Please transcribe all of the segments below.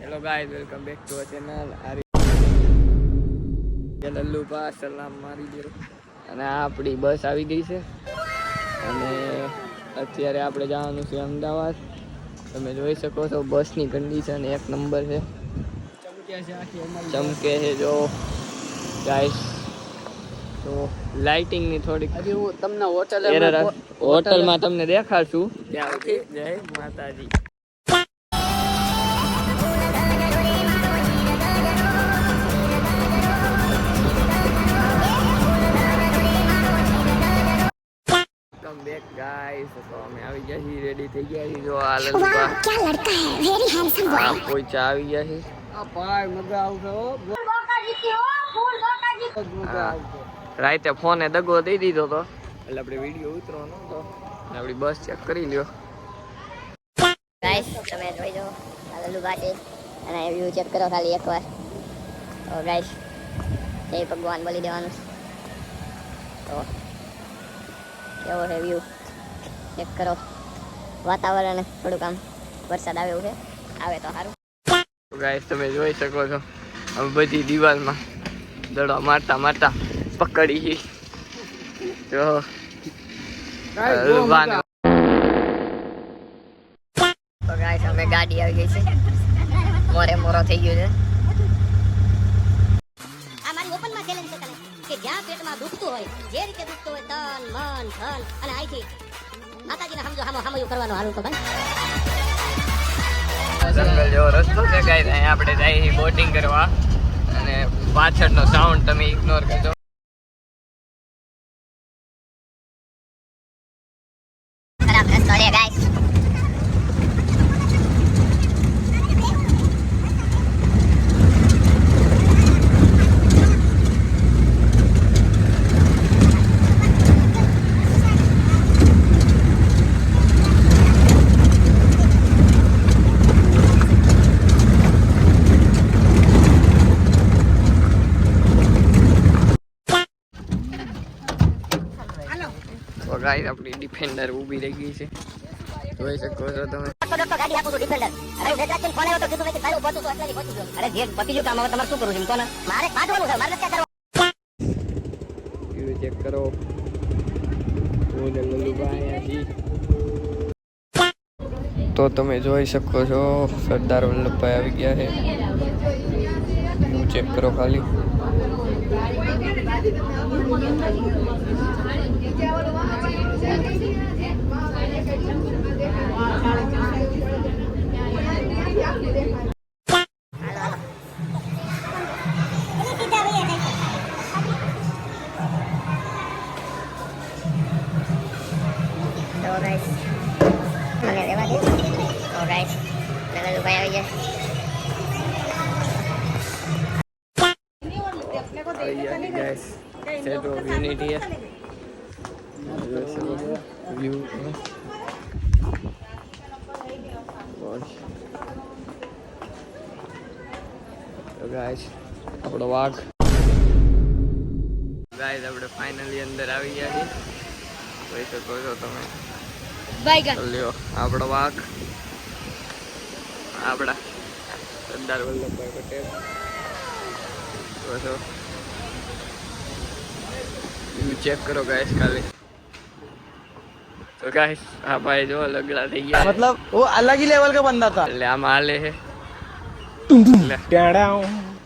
Hello guys, welcome back to our channel. Lallu પા સલામ મારી દે. અને આપણી બસ આવી ગઈ છે અને અત્યારે આપણે જવાનું છે અમદાવાદ. તમે જોઈ શકો છો બસની કન્ડિશન એક નંબર છે, ચમકે છે જો ગાઈસ. તો લાઇટિંગની થોડીક હજી હું તમને હોટલમાં તમને દેખાડશું. ત્યાં સુધી જય માતાજી. બેક ગાઈસ, તો અમે આવી ગયા છીએ, રેડી થઈ ગયા છીએ. જો આ લલકા क्या लड़का है, वेरी हैंडसम बॉय. આ પોઈચા આવી ગયા છે. આ ભાઈ મજા આવશે હો. રાતે ફોને દગો દઈ દીધો તો એટલે આપણે વિડીયો ઉતરવાનો હતો. આપણી બસ ચેક કરી લ્યો गाइस, તમે જોઈ જો આ લલ્લુ બાટી અને વ્યૂ ચેક કરો ખાલી એકવાર. તો ગાઈસ, જય ભગવાન બોલી દેવાનું. તો કેવો છે વ્યૂ ચેક કરો. વાતાવરણ થોડુંક આમ વરસાદ આવે એવું છે, આવે તો સારું. ગાઈસ, તમે જોઈ શકો છો અમે બધી દિવાલમાં દડો મારતા મારતા પકડી જો હલવાનો. તો ગાઈસ, અમે ગાડી આવી ગઈ છે, મોરે મોરો થઈ ગયો છે. આ મારી ઓપનમાં ચેલેન્જ છે તને કે જ્યાં પેટમાં દુખતું હોય, જે રીતે દુખતું હોય તન મન ધન અને આઈથી માતાજીને સમજો હામયું કરવાનું. હાલું તો ભાઈ જંગલ જેવો રસ્તો છે ગાઈસ. અહીંયા આપણે જઈએ બોટિંગ કરવા અને પાછળનો સાઉન્ડ તમે ઇગ્નોર કરજો. ખરાબ રસ્તો છે ગાઈસ. તો ગાઈસ, આપણી ડિફેન્ડર ઊભી રહી ગઈ છે, જોઈ શકો છો તમે. ગાડી આપું છું ડિફેન્ડર. અરે વેચાતી ફોન આવ્યો તો કીધું મેં કે તારું પહોંચું તો એટલે પહોંચી ગયો. અરે જે પતી ગયું કામ, હવે તમારે શું કરવું છે કોને? મારે કાઢવાનું છે, મારે ક્યાં કરવાનું? વ્યૂ ચેક કરો. તો તમે જોઈ શકો છો સરદાર વલ્લભભાઈ આવી ગયા છે. વ્યૂ ચેક કરો ખાલી. તો ગાઈસ, મને રહેવા દે. તો ગાઈસ, લલ્લુભાઈ આવી ગયા. guys, set of unity है. View તો ગાઈસ, આપણો વાઘ. ગાઈસ, આપણે ફાઇનલી અંદર આવી ગયા છીએ, જોઈ શકો છો તમે. લ્યો આપણો વાઘ, આપણા સરદાર વલ્લભભાઈ પટેલ. જો ચેક કરો ગાઈસ ખાલી. તો ગાઈસ, આ ભાઈ જો લગડા થઈ ગયા, मतलब वो अलग ही लेवल का बंदा था. એટલે આમાં હાલે છે.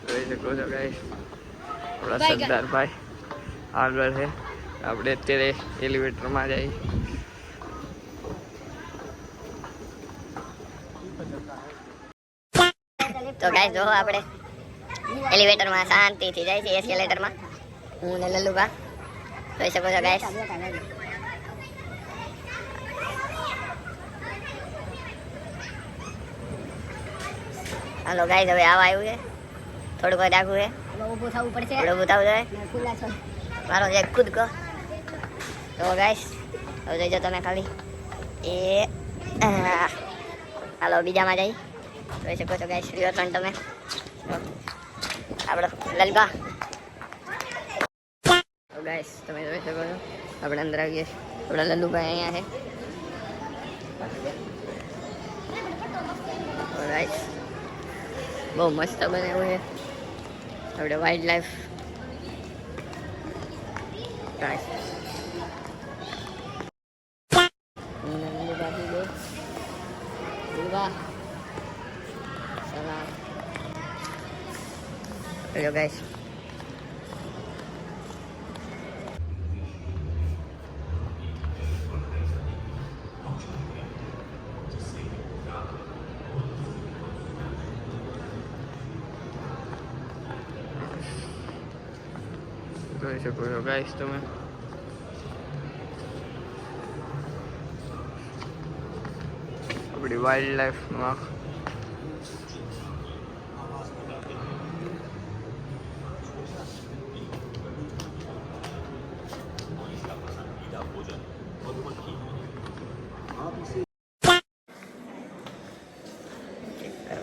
જોઈ શકો છો ગાઈસ, આપણા સરદાર ભાઈ આગળ છે. આપણે અત્યારે એલિવેટરમાં જઈએ. તો ગાઈસ, જો આપણે એલિવેટરમાં શાંતિથી જાય છે, એસ્કેલેટરમાં. હું ને લલ્લુભા જોઈ શકો છો ગાઈસ. હાલો ગાઈસ, હવે આવા આવ્યું છે, થોડુંક જ આગું છે, ઊભું થવું પડશે, ઊભું થવું જોઈએ મારો જે ખુદ કહો. તો ગાઈસ, હવે જોઈજો તમે ખાલી. એ હાલો બીજામાં જઈ. જોઈ શકો છો ગાઈસ, રિવરફ્રન્ટ તમે આપણો લલકા. તો ગાઈસ, તમે જોઈ શકો છો આપણે અંદર આવીએ. આપણા લલ્લુભાઈ અહીંયા છે. ગાઈસ, બહુ મસ્ત બનાવ્યું છે આપણે વાઇલ્ડ લાઈફ Hello guys. જોઈ શકો છો ગાઈસ તમે આપણી વાઇલ્ડ લાઈફનું આખું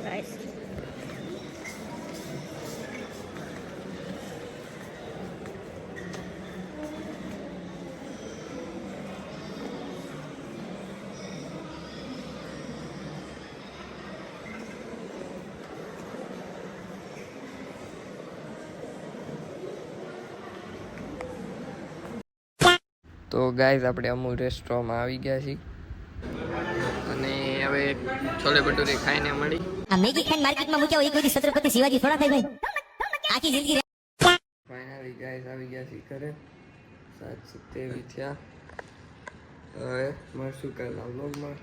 Guys. તો ગાઈઝ આપણે અમૂલ રેસ્ટોરન્ટમાં આવી ગયા છીએ અને હવે છોલે ભટુરે ખાઈને મળી આ મેગી ખાઈને માર્કેટમાં મૂક્યા હોય એક બધી છત્રપતિ શિવાજી થોડા થાય ભાઈ આખી જિંદગી ફાઇનલી ગાઈઝ આવી ગયા છીએ ઘરે 7:27 થયા હવે મળશું કાલના વ્લોગમાં